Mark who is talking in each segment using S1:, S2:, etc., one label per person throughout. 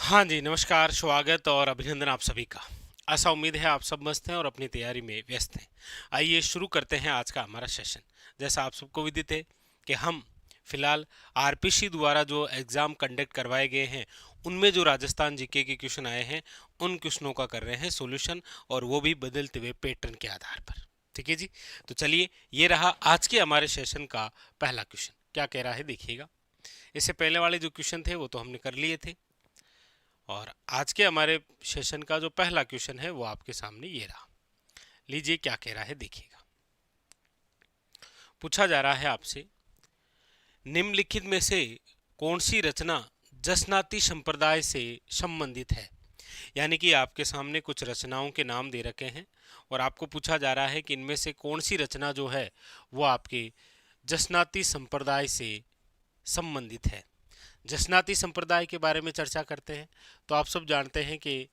S1: हाँ जी, नमस्कार, स्वागत और अभिनंदन आप सभी का। ऐसा उम्मीद है आप सब मस्त हैं और अपनी तैयारी में व्यस्त हैं। आइए शुरू करते हैं आज का हमारा सेशन। जैसा आप सबको विदित है कि हम फिलहाल आरपीसी द्वारा जो एग्ज़ाम कंडक्ट करवाए गए हैं, उनमें जो राजस्थान जीके के क्वेश्चन आए हैं, उन क्वेश्चनों का कर रहे हैं सॉल्यूशन, और वो भी बदलते हुए पैटर्न के आधार पर। ठीक है जी, तो चलिए, ये रहा आज के हमारे सेशन का पहला क्वेश्चन। क्या कह रहा है देखिएगा। इससे पहले वाले जो क्वेश्चन थे वो तो हमने कर लिए थे, और आज के हमारे सेशन का जो पहला क्वेश्चन है वो आपके सामने ये रहा। लीजिए क्या कह रहा है देखिएगा। पूछा जा रहा है आपसे, निम्नलिखित में से कौन सी रचना जसनाती संप्रदाय से संबंधित है। यानी कि आपके सामने कुछ रचनाओं के नाम दे रखे हैं और आपको पूछा जा रहा है कि इनमें से कौन सी रचना जो है वो आपके जसनाती संप्रदाय से संबंधित है। जसनाती संप्रदाय के बारे में चर्चा करते हैं तो आप सब जानते हैं कि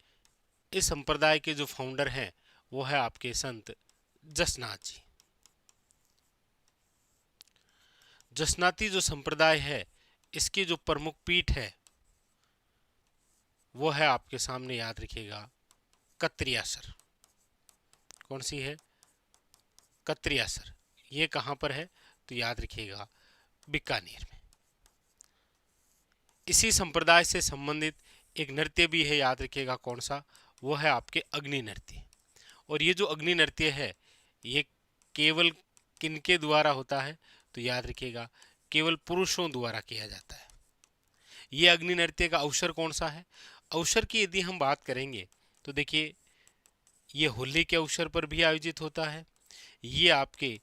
S1: इस संप्रदाय के जो फाउंडर हैं वो है आपके संत जसनाथ जी। जसनाती जो संप्रदाय है, इसकी जो प्रमुख पीठ है वो है आपके सामने, याद रखिएगा, कत्रियासर। कौन सी है? कत्रियासर। ये कहाँ पर है? तो याद रखिएगा, बीकानेर में। इसी संप्रदाय से संबंधित एक नृत्य भी है, याद रखिएगा कौन सा? वो है आपके अग्नि नृत्य। और ये जो अग्नि नृत्य है ये केवल किनके द्वारा होता है? तो याद रखिएगा, केवल पुरुषों द्वारा किया जाता है। ये अग्नि नृत्य का अवसर कौन सा है? अवसर की यदि हम बात करेंगे तो देखिए, ये होली के अवसर पर भी आयोजित होता है, ये आपके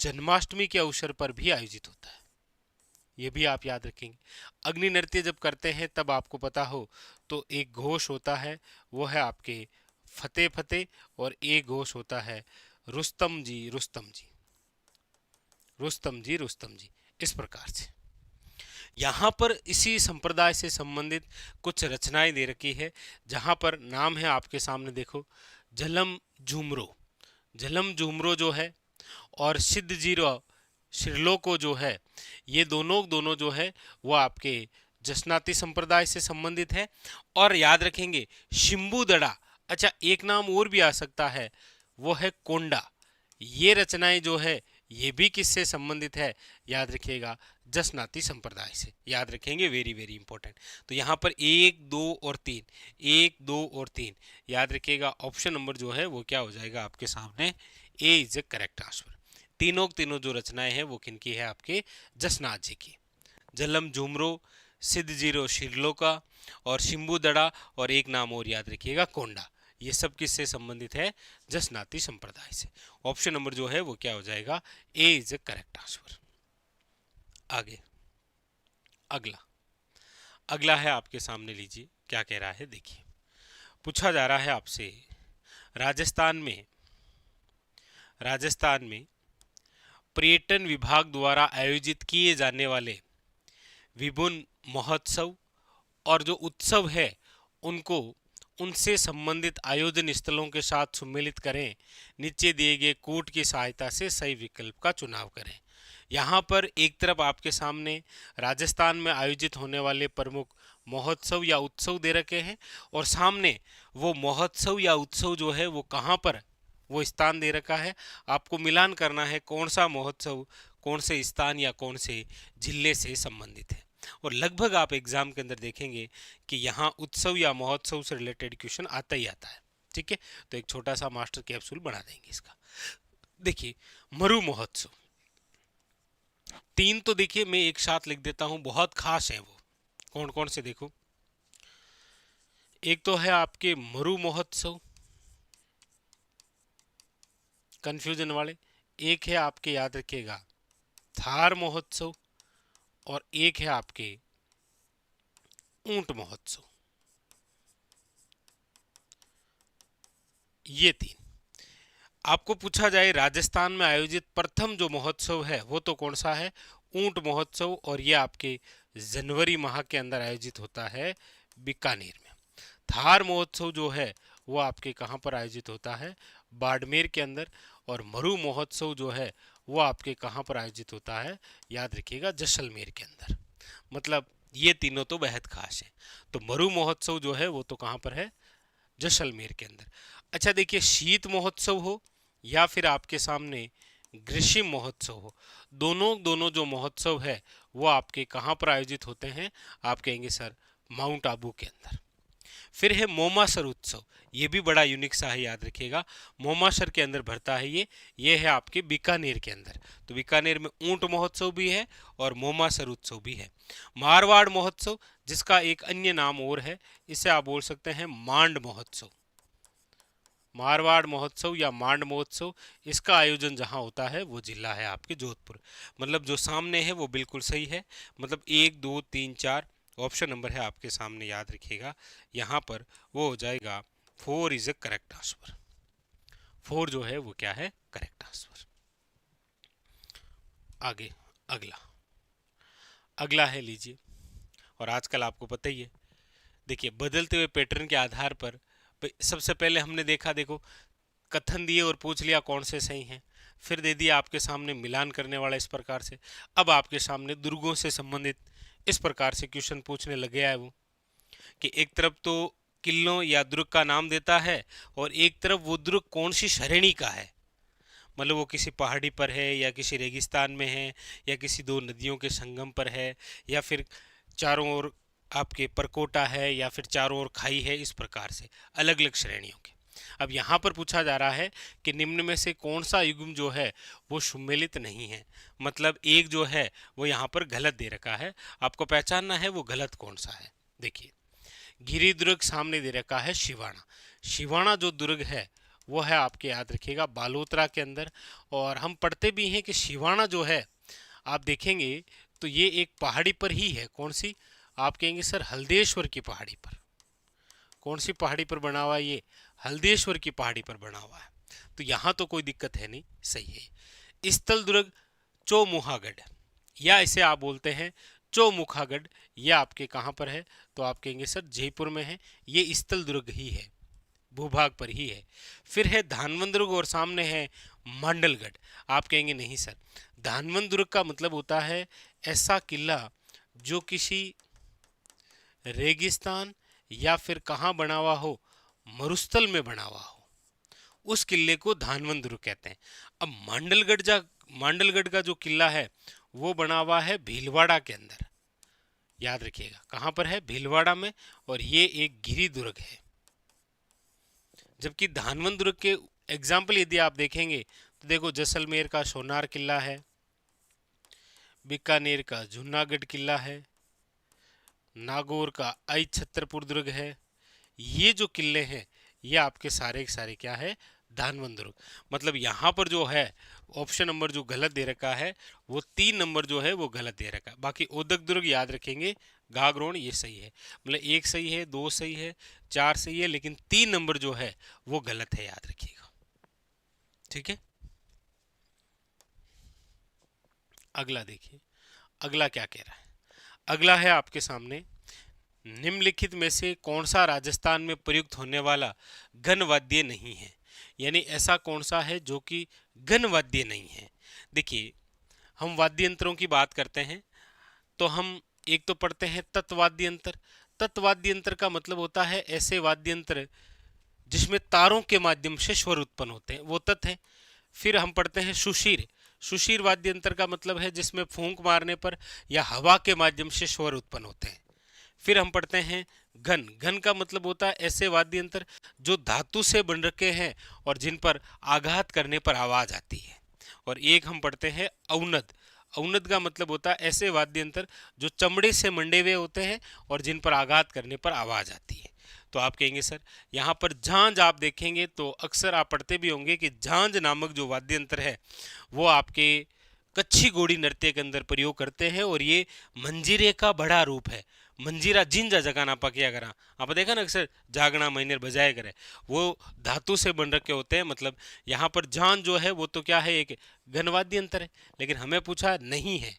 S1: जन्माष्टमी के अवसर पर भी आयोजित होता है। ये भी आप याद रखेंगे। अग्नि नृत्य जब करते हैं तब आपको पता हो तो एक घोष होता है, वो है आपके फतेह फतेह, और एक घोष होता है रुस्तम जी रुस्तम जी, रुस्तम जी रुस्तम जी। इस प्रकार से यहाँ पर इसी संप्रदाय से संबंधित कुछ रचनाएं दे रखी है, जहाँ पर नाम है आपके सामने, देखो, झलम झुमरो। झलम झुमरो जो है और सिद्ध जीरो श्रीलोको जो है, ये दोनों दोनों जो है वो आपके जसनाती संप्रदाय से संबंधित है। और याद रखेंगे शिम्बू दड़ा, अच्छा एक नाम और भी आ सकता है, वो है कोंडा। ये रचनाएं जो है ये भी किससे संबंधित है? याद रखिएगा, जसनाती संप्रदाय से। याद रखेंगे, वेरी वेरी इंपॉर्टेंट। तो यहाँ पर एक दो और तीन, एक दो और तीन, याद रखिएगा ऑप्शन नंबर जो है वो क्या हो जाएगा आपके सामने? ए इज ए करेक्ट आंसर। तीनों तीनों जो रचनाएं हैं वो किनकी है? आपके जसनाथ जी की। जलम झुमरो, सिद्ध जीरो शिरलोका, और शिम्बू दड़ा, और एक नाम और याद रखिएगा, कोंडा। ये सब किससे संबंधित है? जसनाती संप्रदाय से। ऑप्शन नंबर जो है वो क्या हो जाएगा? ए इज ए करेक्ट आंसर। आगे अगला अगला है आपके सामने, लीजिए क्या कह रहा है देखिए। पूछा जा रहा है आपसे, राजस्थान में पर्यटन विभाग द्वारा आयोजित किए जाने वाले विभिन्न महोत्सव और जो उत्सव है उनको उनसे संबंधित आयोजन स्थलों के साथ सम्मिलित करें। नीचे दिए गए कोड की सहायता से सही विकल्प का चुनाव करें। यहाँ पर एक तरफ आपके सामने राजस्थान में आयोजित होने वाले प्रमुख महोत्सव या उत्सव दे रखे हैं, और सामने वो महोत्सव या उत्सव जो है वो कहाँ पर, वो स्थान दे रखा है। आपको मिलान करना है कौन सा महोत्सव कौन से स्थान या कौन से जिले से संबंधित है। और लगभग आप एग्जाम के अंदर देखेंगे कि यहाँ उत्सव या महोत्सव से रिलेटेड क्वेश्चन आता ही आता है। ठीक है, तो एक छोटा सा मास्टर कैप्सूल बना देंगे इसका। देखिए, मरु महोत्सव, तीन तो देखिए मैं एक साथ लिख देता हूं, बहुत खास है वो। कौन कौन से देखो, एक तो है आपके मरु महोत्सव, कंफ्यूजन वाले। एक है आपके, याद रखिएगा, थार महोत्सव, और एक है आपके ऊंट महोत्सव। ये तीन। आपको पूछा जाए राजस्थान में आयोजित प्रथम जो महोत्सव है वो तो कौन सा है? ऊंट महोत्सव, और ये आपके जनवरी माह के अंदर आयोजित होता है बीकानेर में। थार महोत्सव जो है वो आपके कहाँ पर आयोजित होता है? बाड़मेर के अंदर। और मरु महोत्सव जो है वो आपके कहाँ पर आयोजित होता है? याद रखिएगा, जैसलमेर के अंदर। मतलब ये तीनों तो बेहद खास है। तो मरु महोत्सव जो है वो तो कहाँ पर है, जैसलमेर के अंदर। अच्छा देखिए, शीत महोत्सव हो या फिर आपके सामने ग्रीष्म महोत्सव हो, दोनों दोनों जो महोत्सव है वो आपके कहाँ पर आयोजित होते हैं, आप कहेंगे सर माउंट आबू के अंदर। फिर है मोमासर उत्सव, ये भी बड़ा यूनिक सा है, याद रखिएगा। मोमासर के अंदर भरता है ये है आपके बीकानेर के अंदर। तो बीकानेर में ऊंट महोत्सव भी है और मोमासर उत्सव भी है। मारवाड़ महोत्सव, जिसका एक अन्य नाम और है, इसे आप बोल सकते हैं मांड महोत्सव। मारवाड़ महोत्सव या मांड महोत्सव, इसका आयोजन जहां होता है वो जिला है आपके जोधपुर। मतलब जो सामने है वो बिल्कुल सही है, मतलब 1 2 3 4 ऑप्शन नंबर है आपके सामने, याद रखिएगा। यहाँ पर वो हो जाएगा 4 इज ए करेक्ट आंसर। 4 जो है वो क्या है, करेक्ट आंसर। आगे अगला अगला है, लीजिए। और आजकल आपको पता ही है, देखिए बदलते हुए पैटर्न के आधार पर सबसे पहले हमने देखा, देखो कथन दिए और पूछ लिया कौन से सही हैं, फिर दे दिया आपके सामने मिलान करने वाला इस प्रकार से। अब आपके सामने दुर्गों से संबंधित इस प्रकार से क्वेश्चन पूछने लग गया है वो, कि एक तरफ तो किलों या दुर्ग का नाम देता है और एक तरफ वो दुर्ग कौन सी श्रेणी का है, मतलब वो किसी पहाड़ी पर है या किसी रेगिस्तान में है या किसी दो नदियों के संगम पर है या फिर चारों ओर आपके परकोटा है या फिर चारों ओर खाई है, इस प्रकार से अलग अलग श्रेणियों के। अब यहाँ पर पूछा जा रहा है कि निम्न में से कौन सा युग्म जो है वो सुमेलित नहीं है, मतलब एक जो है वो यहाँ पर गलत दे रखा है, आपको पहचानना है वो गलत कौन सा है। देखिए गिरि दुर्ग सामने दे रखा है शिवाना। शिवाना जो दुर्ग है वो है आपके, याद रखिएगा, बालोतरा के अंदर। और हम पढ़ते भी हैं कि शिवाना जो है, आप देखेंगे तो ये एक पहाड़ी पर ही है। कौन सी, आप कहेंगे सर हल्देश्वर की पहाड़ी पर। कौन सी पहाड़ी पर बना हुआ है ये, हल्देश्वर की पहाड़ी पर बना हुआ है। तो यहाँ तो कोई दिक्कत है नहीं, सही है। स्थल दुर्ग चौमुहागढ़, या इसे आप बोलते हैं चौमुखागढ़, ये आपके कहाँ पर है, तो आप कहेंगे सर जयपुर में है। ये स्थल दुर्ग ही है, भूभाग पर ही है। फिर है धानवंत दुर्ग और सामने है मांडलगढ़। आप कहेंगे नहीं सर, धानवंत दुर्ग का मतलब होता है ऐसा किला जो किसी रेगिस्तान या फिर कहाँ बना हुआ हो, मरुस्थल में बना हुआ हो, उस किले को धानवंत दुर्ग कहते हैं। अब मांडलगढ़ का जो किला है वो बना हुआ है भीलवाड़ा के अंदर, याद रखिएगा कहाँ पर है, भीलवाड़ा में, और ये एक गिरि दुर्ग है। जबकि धानवंत दुर्ग के एग्जाम्पल यदि आप देखेंगे तो देखो जैसलमेर का सोनार किला है, बीकानेर का जूनागढ़ किला है, नागौर का आई छतरपुर दुर्ग है। ये जो किले हैं ये आपके सारे के सारे क्या है, धानवंत दुर्ग। मतलब यहाँ पर जो है ऑप्शन नंबर जो गलत दे रखा है वो 3 नंबर जो है वो गलत दे रखा है। बाकी उदक दुर्ग याद रखेंगे, गागरोन ये सही है, मतलब 1 सही है, 2 सही है, 4 सही है, लेकिन 3 नंबर जो है वो गलत है, याद रखिएगा। ठीक है, अगला देखिए, अगला क्या कह रहा है। अगला है आपके सामने, निम्नलिखित में से कौन सा राजस्थान में प्रयुक्त होने वाला घन वाद्य नहीं है, यानी ऐसा कौन सा है जो कि घन वाद्य नहीं है। देखिए हम वाद्य यंत्रों की बात करते हैं तो हम एक तो पढ़ते हैं तत्वाद्य यंत्र। तत्वाद्य यंत्र का मतलब होता है ऐसे वाद्य यंत्र जिसमें तारों के माध्यम से स्वर उत्पन्न होते हैं, वो तत् है। फिर हम पढ़ते हैं सुशीर। सुशीर वाद्य यंत्र का मतलब है जिसमें फूंक मारने पर या हवा के माध्यम से स्वर उत्पन्न होते हैं। फिर हम पढ़ते हैं घन। घन का मतलब होता है ऐसे वाद्य यंत्र जो धातु से बन रखे हैं और जिन पर आघात करने पर आवाज आती है। और एक हम पढ़ते हैं औनद। औनद का मतलब होता है ऐसे वाद्य यंत्र जो चमड़े से मंडे हुए होते हैं और जिन पर आघात करने पर आवाज आती है। तो आप कहेंगे सर यहाँ पर झांझ, आप देखेंगे तो अक्सर आप पढ़ते भी होंगे कि झांझ नामक जो वाद्य यंत्र है वो आपके कच्छी घोड़ी नृत्य के अंदर प्रयोग करते हैं और ये मंजीरे का बड़ा रूप है। मंजीरा जिंजा जगह ना पकिया करा, आप देखा ना अक्सर जागना महीने बजाए करे, वो धातु से बन रखे होते हैं। मतलब यहाँ पर झांझ जो है वो तो क्या है, एक घनवाद्य यंत्र है, लेकिन हमें पूछा नहीं है।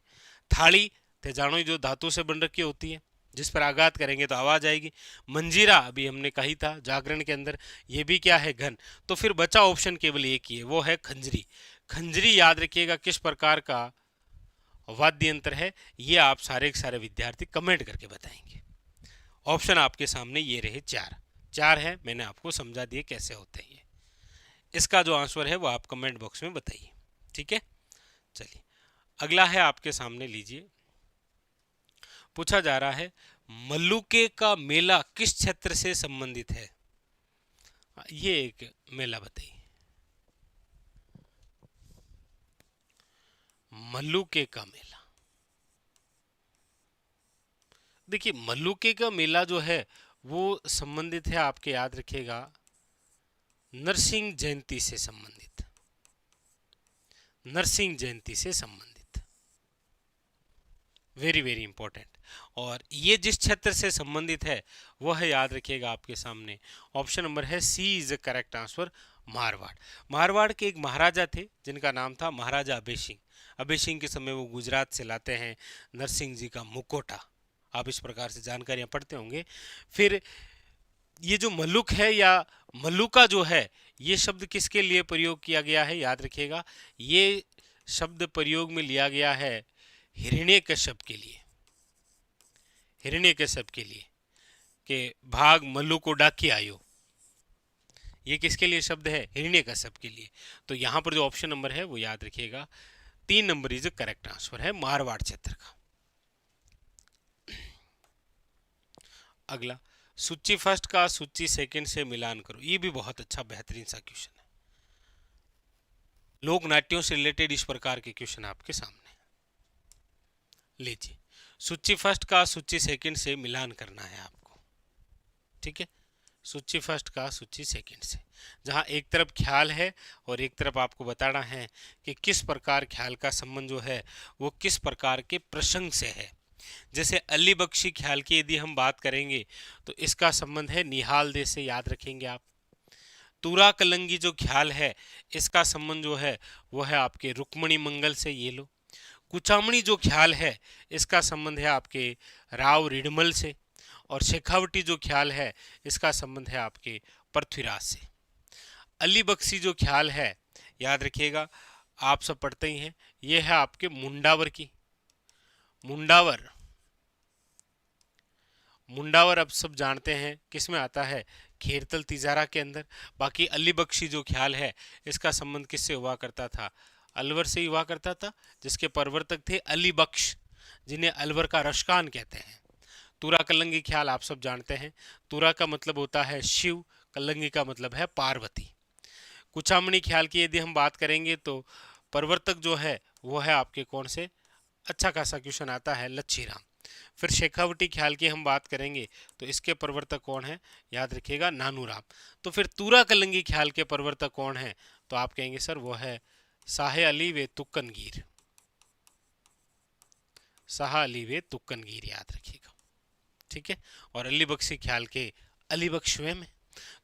S1: थाली थे जानो जो धातु से बन रखी होती है, जिस पर आघात करेंगे तो आवाज आएगी। मंजीरा अभी हमने कही था जागरण के अंदर, ये भी क्या है, घन। तो फिर बचा ऑप्शन केवल एक ही है, वो है खंजरी। खंजरी याद रखिएगा किस प्रकार का वाद्य यंत्र है, ये आप सारे के सारे विद्यार्थी कमेंट करके बताएंगे। ऑप्शन आपके सामने ये रहे चार, चार है, मैंने आपको समझा दिए कैसे होते हैं ये। इसका जो आंसर है वो आप कमेंट बॉक्स में बताइए, ठीक है। चलिए अगला है आपके सामने, लीजिए। पूछा जा रहा है मल्लुके का मेला किस क्षेत्र से संबंधित है। ये एक मेला बताइए, मल्लुके का मेला। देखिए मल्लुके का मेला जो है वो संबंधित है, आपके याद रखिएगा, नरसिंह जयंती से संबंधित, नरसिंह जयंती से संबंधित, वेरी वेरी इंपॉर्टेंट। और ये जिस क्षेत्र से संबंधित है वो है, याद रखिएगा, आपके सामने ऑप्शन नंबर है C is the correct answer, Marwar. Marwar के एक महाराजा थे जिनका नाम था महाराजा अभय सिंह। अभय सिंह के समय वो गुजरात से लाते हैं नरसिंह जी का मुकोटा। आप इस प्रकार से जानकारियां पढ़ते होंगे। फिर ये जो मल्लुक है या मल्लुका जो है, ये शब्द किसके लिए प्रयोग किया गया है, याद रखिएगा, ये शब्द प्रयोग में लिया गया है हिरण्यकश्यप के लिए, हिरण्यकश्यप के लिए, कि भाग मल्लू को डाकी आयो। ये किसके लिए शब्द है, हिरण्यकश्यप के लिए। तो यहां पर जो ऑप्शन नंबर है वो याद रखिएगा 3 नंबर इज करेक्ट आंसर है, मारवाड़ क्षेत्र का। अगला, सूची फर्स्ट का सूची सेकंड से मिलान करो। ये भी बहुत अच्छा बेहतरीन सा क्वेश्चन है। लोक नाट्यों से रिलेटेड इस प्रकार के क्वेश्चन आपके सामने। लीजिए, सूची फर्स्ट का सूची सेकंड से मिलान करना है आपको, ठीक है। सूची फर्स्ट का सूची सेकंड से, जहां एक तरफ ख्याल है और एक तरफ आपको बताना है कि किस प्रकार ख्याल का संबंध जो है वो किस प्रकार के प्रसंग से है। जैसे अली बख्शी ख्याल की यदि हम बात करेंगे तो इसका संबंध है निहाल दे से, याद रखेंगे आप। तूरा कलंगी जो ख्याल है इसका संबंध जो है वो है आपके रुक्मणी मंगल से, ये लो। कुचामणी जो ख्याल है इसका संबंध है आपके राव रिडमल से। और शेखावटी जो ख्याल है इसका संबंध है आपके पृथ्वीराज से। अली बख्शी जो ख्याल है, याद रखिएगा, आप सब पढ़ते ही हैं, ये है आपके मुंडावर की। मुंडावर, मुंडावर अब सब जानते हैं किस में आता है, खेरतल तिजारा के अंदर। बाकी अली बख्शी जो ख्याल है इसका संबंध किससे हुआ करता था, अलवर से ही हुआ करता था, जिसके प्रवर्तक थे अली बख्श, जिन्हें अलवर का रशकान कहते हैं। तूरा कलंगी ख्याल आप सब जानते हैं, तूरा का मतलब होता है शिव, कलंगी का मतलब है पार्वती। कुचामणी ख्याल की यदि हम बात करेंगे तो प्रवर्तक जो है वो है आपके कौन से, अच्छा खासा क्वेश्चन आता है, लच्छीराम। फिर शेखावटी ख्याल की हम बात करेंगे तो इसके प्रवर्तक कौन है, याद रखिएगा, नानूराम। तो फिर तूरा कलंगी ख्याल के प्रवर्तक कौन है, तो आप कहेंगे सर वो है शाह अली वे तुक्कनगीर, शाह अली वे तुक्कनगीर, याद रखिएगा, ठीक है। और अली बख्शी ख्याल के अली बख्श स्वयं है।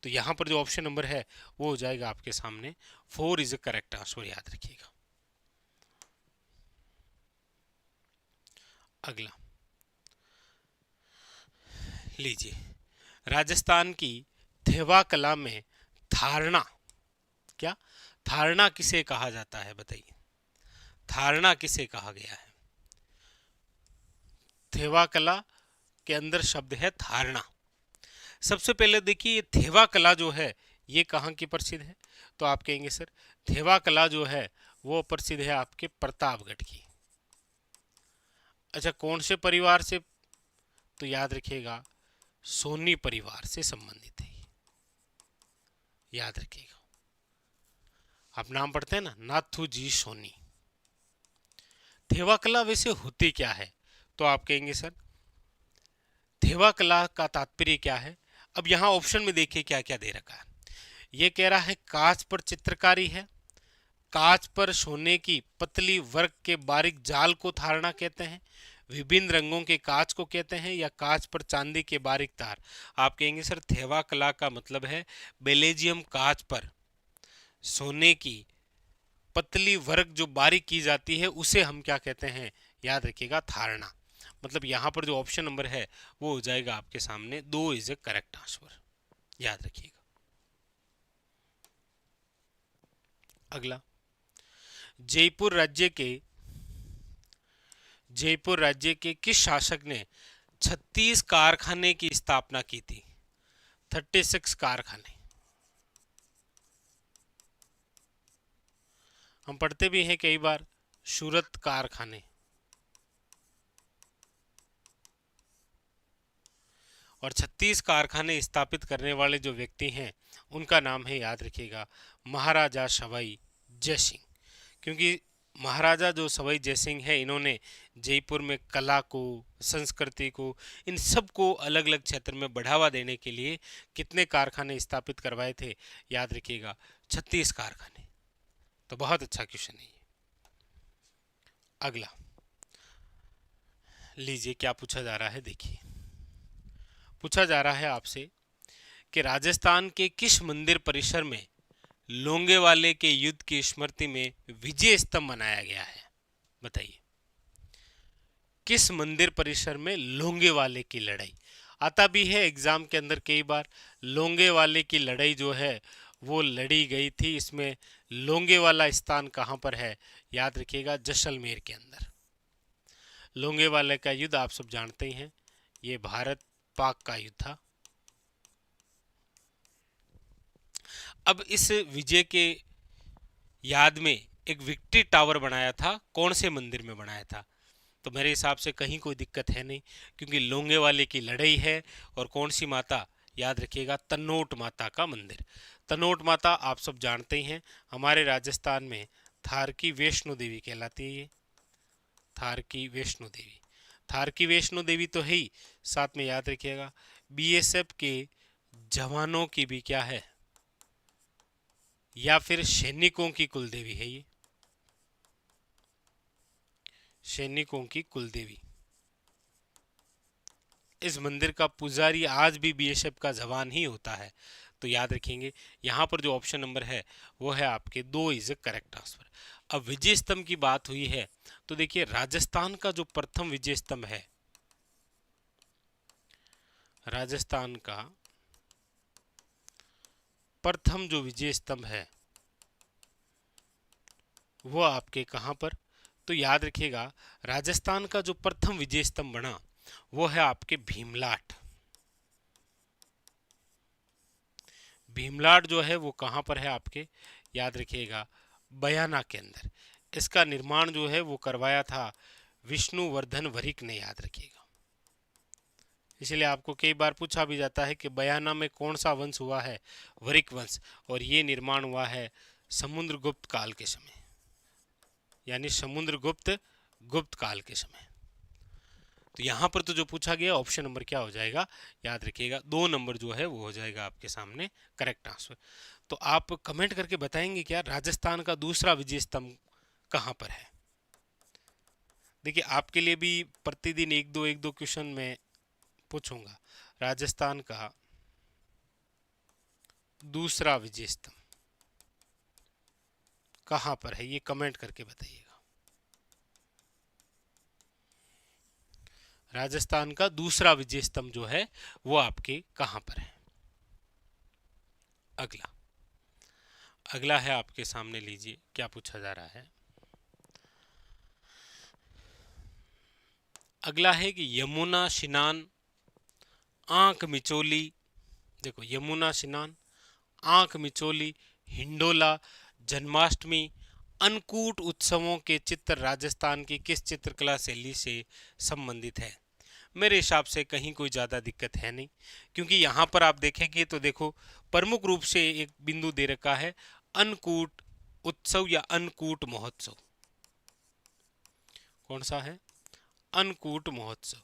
S1: तो यहां पर जो ऑप्शन नंबर है वो हो जाएगा आपके सामने 4 इज करेक्ट आंसर, याद रखिएगा। अगला लीजिए, राजस्थान की थेवा कला में धारणा, क्या धारणा किसे कहा जाता है, बताइए, धारणा किसे कहा गया है। थेवा कला के अंदर शब्द है धारणा। सबसे पहले देखिए ये थेवा कला जो है ये कहाँ की प्रसिद्ध है, तो आप कहेंगे सर थेवा कला जो है वो प्रसिद्ध है आपके प्रतापगढ़ की। अच्छा, कौन से परिवार से, तो याद रखिएगा सोनी परिवार से संबंधित है, याद रखिएगा। आप नाम पढ़ते हैं ना, नाथू जी सोनी। थेवा कला वैसे होती क्या है, तो आप कहेंगे सर थेवा कला का तात्पर्य क्या है। अब यहाँ ऑप्शन में देखिए क्या क्या दे रखा है। ये कह रहा है कांच पर चित्रकारी है, कांच पर सोने की पतली वर्क के बारीक जाल को धारणा कहते हैं, विभिन्न रंगों के कांच को कहते हैं, या कांच पर चांदी के बारीक तार। आप कहेंगे सर थेवा कला का मतलब है बेलेजियम कांच पर सोने की पतली वर्क जो बारीक की जाती है उसे हम क्या कहते हैं, याद रखिएगा धारणा। मतलब यहां पर जो ऑप्शन नंबर है वो हो जाएगा आपके सामने 2 इज ए करेक्ट आंसर, याद रखिएगा। अगला, जयपुर राज्य के जयपुर राज्य के किस शासक ने 36 कारखाने की स्थापना की थी? 36 कारखाने। हम पढ़ते भी हैं कई बार सूरत कारखाने, और 36 कारखाने स्थापित करने वाले जो व्यक्ति हैं उनका नाम है, याद रखिएगा, महाराजा सवाई जयसिंह। क्योंकि महाराजा जो सवाई जयसिंह है, इन्होंने जयपुर में कला को, संस्कृति को, इन सब को अलग अलग क्षेत्र में बढ़ावा देने के लिए कितने कारखाने स्थापित करवाए थे? याद रखिएगा, 36 कारखाने। तो बहुत अच्छा क्वेश्चन है ये। अगला लीजिए, क्या पूछा जा रहा है, देखिए। पूछा जा रहा है आपसे कि राजस्थान के किस मंदिर परिसर में लोंगेवाले के युद्ध की स्मृति में विजय स्तंभ बनाया गया है? बताइए, किस मंदिर परिसर में लोंगेवाले की लड़ाई? आता भी है एग्जाम के अंदर कई बार, लोंगेवाले की लड़ाई जो है वो लड़ी गई थी। इसमें लोंगेवाला स्थान कहाँ पर है? याद रखिएगा, जैसलमेर के अंदर। लोंगेवाले का युद्ध आप सब जानते ही हैं, ये भारत पाक का युद्ध था। अब इस विजय के याद में एक विक्ट्री टावर बनाया था, कौन से मंदिर में बनाया था? तो मेरे हिसाब से कहीं कोई दिक्कत है नहीं, क्योंकि लोंगेवाले की लड़ाई है। और कौन सी माता? याद रखिएगा, तनोट माता का मंदिर। तनोट माता आप सब जानते ही हैं, हमारे राजस्थान में थार की वैष्णो देवी कहलाती है। ये थार की वैष्णो देवी, थार की वैष्णो देवी तो है ही, साथ में याद रखिएगा बीएसएफ के जवानों की भी क्या है, या फिर सैनिकों की कुलदेवी है ये, सैनिकों की कुलदेवी। इस मंदिर का पुजारी आज भी बीएसएफ का जवान ही होता है। तो याद रखेंगे, यहाँ पर जो ऑप्शन नंबर है वो है आपके 2 इज करेक्ट आंसर। अब विजय स्तंभ की बात हुई है, तो देखिए राजस्थान का जो प्रथम विजय स्तंभ है, राजस्थान का प्रथम जो विजय स्तंभ है वो आपके कहां पर? तो याद रखिएगा, राजस्थान का जो प्रथम विजय स्तंभ बना वो है आपके भीमलाट। भीमलाट जो है वो कहां पर है आपके? याद रखिएगा, बयाना के अंदर। इसका निर्माण जो है वो करवाया था विष्णुवर्धन वरिक ने, याद रखिएगा। इसलिए आपको कई बार पूछा भी जाता है कि बयाना में कौन सा वंश हुआ है? वरिक वंश। और ये निर्माण हुआ है समुद्रगुप्त काल के समय, यानी समुद्रगुप्त गुप्त काल के समय। तो यहां पर तो जो पूछा गया ऑप्शन नंबर क्या हो जाएगा? याद रखिएगा 2 नंबर जो है वो हो जाएगा आपके सामने करेक्ट आंसर। तो आप कमेंट करके बताएंगे क्या राजस्थान का दूसरा विजय स्तंभ कहां पर है? देखिए, आपके लिए भी प्रतिदिन एक दो क्वेश्चन में पूछूंगा। राजस्थान का दूसरा विजय स्तंभ कहां पर है, ये कमेंट करके बताइएगा। राजस्थान का दूसरा विजय स्तंभ जो है वो आपके कहां पर है? अगला है आपके सामने, लीजिए क्या पूछा जा रहा है। अगला है कि यमुना स्नान, आंख मिचोली। देखो, यमुना स्नान, आंख मिचोली, हिंडोला, जन्माष्टमी, अन्नकूट उत्सवों के चित्र राजस्थान की किस चित्रकला शैली से संबंधित है? मेरे हिसाब से कहीं कोई ज़्यादा दिक्कत है नहीं, क्योंकि यहाँ पर आप देखेंगे तो देखो प्रमुख रूप से एक बिंदु दे रखा है, अन्नकूट उत्सव या अन्नकूट महोत्सव। कौन सा है? अन्नकूट महोत्सव।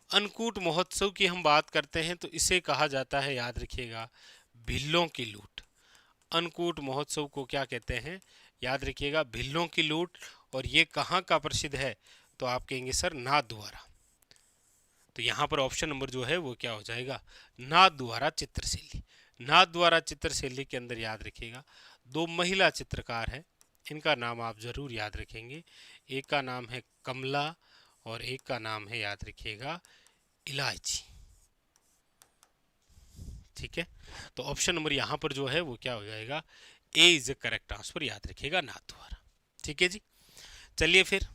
S1: अन्नकूट महोत्सव की हम बात करते हैं तो इसे कहा जाता है, याद रखिएगा, भिल्लों की लूट। अन्नकूट महोत्सव को क्या कहते हैं? याद रखिएगा, भिल्लों की लूट। और ये कहाँ का प्रसिद्ध है? तो आप कहेंगे सर नाथद्वारा। तो यहाँ पर ऑप्शन नंबर जो है वो क्या हो जाएगा? नाथद्वारा चित्रशैली। नाथद्वारा चित्रशैली के अंदर याद रखिएगा 2 महिला चित्रकार है, इनका नाम आप जरूर याद रखेंगे। एक का नाम है कमला और एक का नाम है, याद रखिएगा, इलायची। ठीक है, तो ऑप्शन नंबर यहाँ पर जो है वो क्या हो जाएगा? ए इज द करेक्ट आंसर, याद रखिएगा, नाथद्वारा। ठीक है जी, चलिए फिर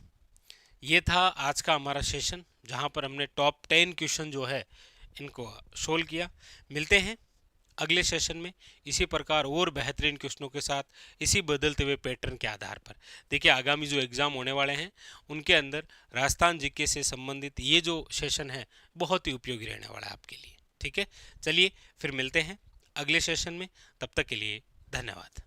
S1: ये था आज का हमारा सेशन, जहाँ पर हमने टॉप 10 क्वेश्चन जो है इनको सोल्व किया। मिलते हैं अगले सेशन में इसी प्रकार और बेहतरीन क्वेश्चनों के साथ, इसी बदलते हुए पैटर्न के आधार पर। देखिए आगामी जो एग्ज़ाम होने वाले हैं उनके अंदर राजस्थान जीके से संबंधित ये जो सेशन है बहुत ही उपयोगी रहने वाला है आपके लिए। ठीक है, चलिए फिर मिलते हैं अगले सेशन में, तब तक के लिए धन्यवाद।